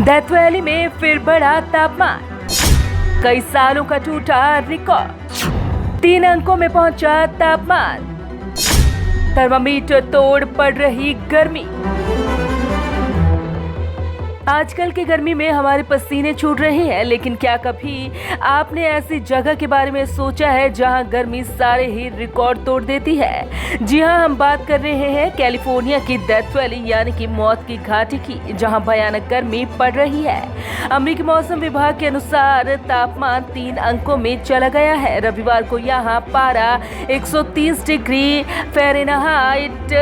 Death valley में फिर बढ़ा तापमान, कई सालों का टूटा रिकॉर्ड, 3 अंकों में पहुंचा तापमान, थर्मामीटर तोड़ पड़ रही गर्मी। आजकल की गर्मी में हमारे पसीने छूट रहे हैं, लेकिन क्या कभी आपने ऐसी जगह के बारे में सोचा है जहां गर्मी सारे ही रिकॉर्ड तोड़ देती है? जी हां, हम बात कर रहे हैं कैलिफोर्निया की डेथ वैली यानी कि मौत की घाटी की, जहां भयानक गर्मी पड़ रही है। अमेरिकी मौसम विभाग के अनुसार तापमान 3 अंकों में चला गया है। रविवार को यहाँ पारा 130 डिग्री फ़ारेनहाइट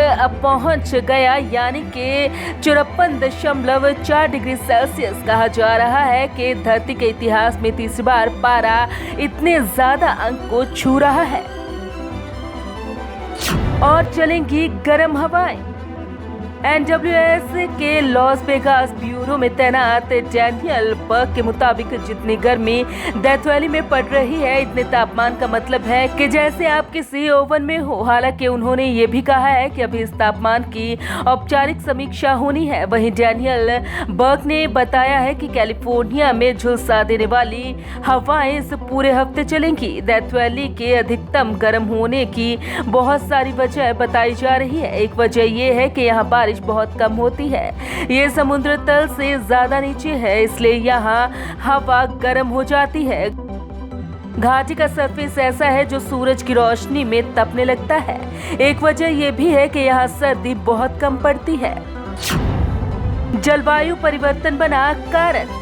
पहुंच गया, यानी कि 54.4 डिग्री सेल्सियस। कहा जा रहा है कि धरती के इतिहास में तीसरी बार पारा इतने ज्यादा अंक को छू रहा है। और चलेंगी गर्म हवाएं। NWS के लॉस वेगास ब्यूरो में तैनात डैनियल बर्क के मुताबिक जितनी गर्मी डेथ वैली में पड़ रही है, इतने तापमान का मतलब है कि जैसे आप किसी ओवन में हो। हालांकि उन्होंने ये भी कहा है कि अभी इस तापमान की औपचारिक समीक्षा होनी है। वहीं डैनियल बर्क ने बताया है कि कैलिफोर्निया में झुलसा देने वाली हवाएं इस पूरे हफ्ते चलेंगी। डेथ वैली के अधिकतम गर्म होने की बहुत सारी वजह बताई जा रही है। एक वजह यह है कि यहाँ बारिश बहुत कम होती है। ये समुद्र तल से ज्यादा नीचे है, इसलिए यहाँ हवा गर्म हो जाती है। घाटी का सरफेस ऐसा है जो सूरज की रोशनी में तपने लगता है। एक वजह यह भी है कि यहाँ सर्दी बहुत कम पड़ती है। जलवायु परिवर्तन बना कारण।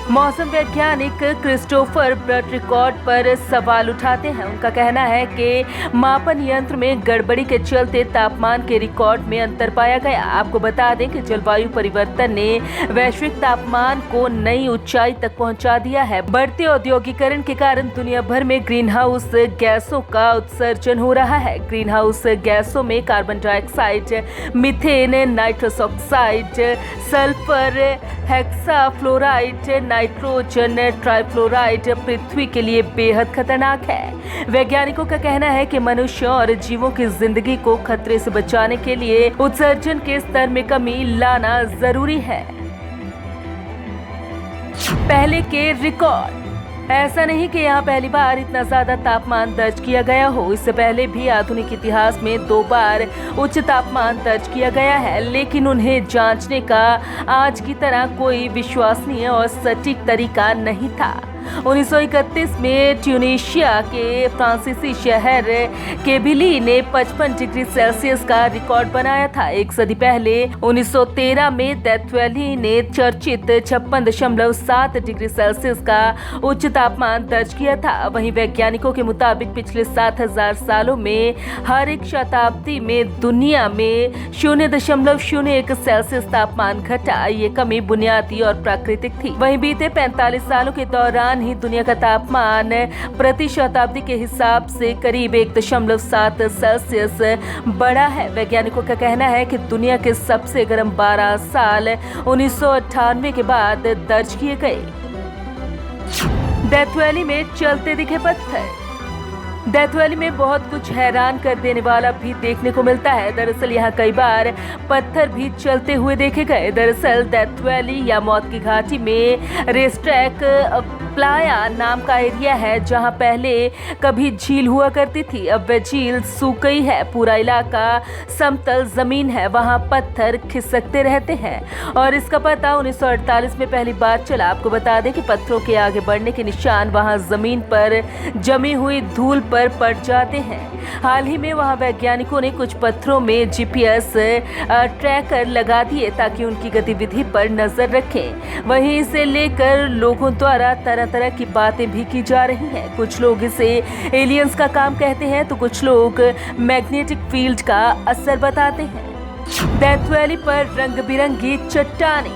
मौसम वैज्ञानिक क्रिस्टोफर ब्रट रिकॉर्ड पर सवाल उठाते हैं। उनका कहना है कि मापन यंत्र में गड़बड़ी के चलते तापमान के रिकॉर्ड में अंतर पाया गया। आपको बता दें कि जलवायु परिवर्तन ने वैश्विक तापमान को नई ऊंचाई तक पहुंचा दिया है। बढ़ते औद्योगिकरण के कारण दुनिया भर में ग्रीन हाउस गैसों का उत्सर्जन हो रहा है। ग्रीन हाउस गैसों में carbon dioxide, methane, nitrous oxide, sulphur, hexafluoride, nitrogen, trifluoride पृथ्वी के लिए बेहद खतरनाक है। वैज्ञानिकों का कहना है कि मनुष्यों और जीवों की जिंदगी को खतरे से बचाने के लिए उत्सर्जन के स्तर में कमी लाना जरूरी है। पहले के रिकॉर्ड। ऐसा नहीं कि यहाँ पहली बार इतना ज्यादा तापमान दर्ज किया गया हो। इससे पहले भी आधुनिक इतिहास में 2 बार उच्च तापमान दर्ज किया गया है, लेकिन उन्हें जांचने का आज की तरह कोई विश्वसनीय और सटीक तरीका नहीं था। 1931 में ट्यूनीशिया के फ्रांसीसी शहर केबिली ने 55 डिग्री सेल्सियस का रिकॉर्ड बनाया था। एक सदी पहले 1913 में डेथ वैली ने चर्चित 56.7 डिग्री सेल्सियस का उच्च तापमान दर्ज किया था। वहीं वैज्ञानिकों के मुताबिक पिछले 7000 सालों में हर एक शताब्दी में दुनिया में 0.01 सेल्सियस तापमान घटा। ये कमी बुनियादी और प्राकृतिक थी। वहीं बीते 45 सालों के दौरान ही दुनिया का तापमान प्रति शताब्दी के हिसाब से करीब 1.7 सेल्सियस बढ़ा है। वैज्ञानिकों का कहना है कि दुनिया के सबसे गर्म 12 साल 1998 के बाद दर्ज किए गए। डेथ वैली में चलते दिखे पत्थर। डेथ वैली में बहुत कुछ हैरान कर देने वाला भी देखने को मिलता है। दरअसल यहाँ कई बार पत्थर भी चलते हुए देखे गए। दरअसल डेथ वैली या मौत की घाटी में रेस्ट्रैक प्लाया नाम का एरिया है, जहाँ पहले कभी झील हुआ करती थी। अब वह झील सूख गई है। पूरा इलाका समतल जमीन है, वहाँ पत्थर खिसकते रहते हैं और इसका पता 1948 में पहली बार चला। आपको बता दें कि पत्थरों के आगे बढ़ने के निशान वहाँ जमीन पर जमी हुई धूल पर पड़ जाते हैं। हाल ही में वहाँ वैज्ञानिकों ने कुछ पत्थरों में GPS ट्रैकर लगा दिए ताकि उनकी गतिविधि पर नजर रखें। वहीं इसे लेकर लोगों द्वारा तरह की बातें भी की जा रही हैं। कुछ लोग इसे एलियंस का काम कहते हैं तो कुछ लोग मैग्नेटिक फील्ड का असर बताते हैं। डेथ वैली पर रंग बिरंगी चट्टानें।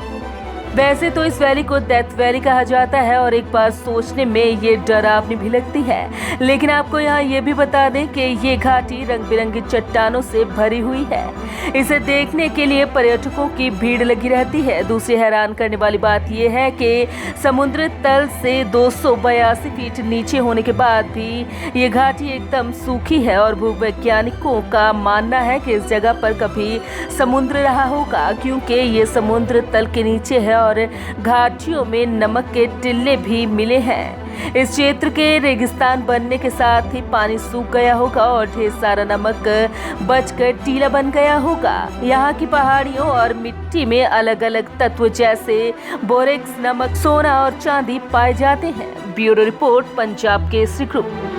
वैसे तो इस वैली को डेथ वैली कहा जाता है और एक बार सोचने में ये डरावनी भी लगती है, लेकिन आपको यहाँ ये भी बता दें कि ये घाटी रंग बिरंगी चट्टानों से भरी हुई है। इसे देखने के लिए पर्यटकों की भीड़ लगी रहती है। दूसरी हैरान करने वाली बात यह है कि समुद्र तल से 282 फीट नीचे होने के बाद भी ये घाटी एकदम सूखी है और भूवैज्ञानिकों का मानना है कि इस जगह पर कभी समुद्र रहा होगा, क्योंकि ये समुद्र तल के नीचे है और घाटियों में नमक के टिल्ले भी मिले हैं। इस क्षेत्र के रेगिस्तान बनने के साथ ही पानी सूख गया होगा और ढेर सारा नमक बचकर टीला बन गया होगा। यहाँ की पहाड़ियों और मिट्टी में अलग अलग तत्व जैसे बोरेक्स, नमक, सोना और चांदी पाए जाते हैं। Bureau report, Punjab Kesari group.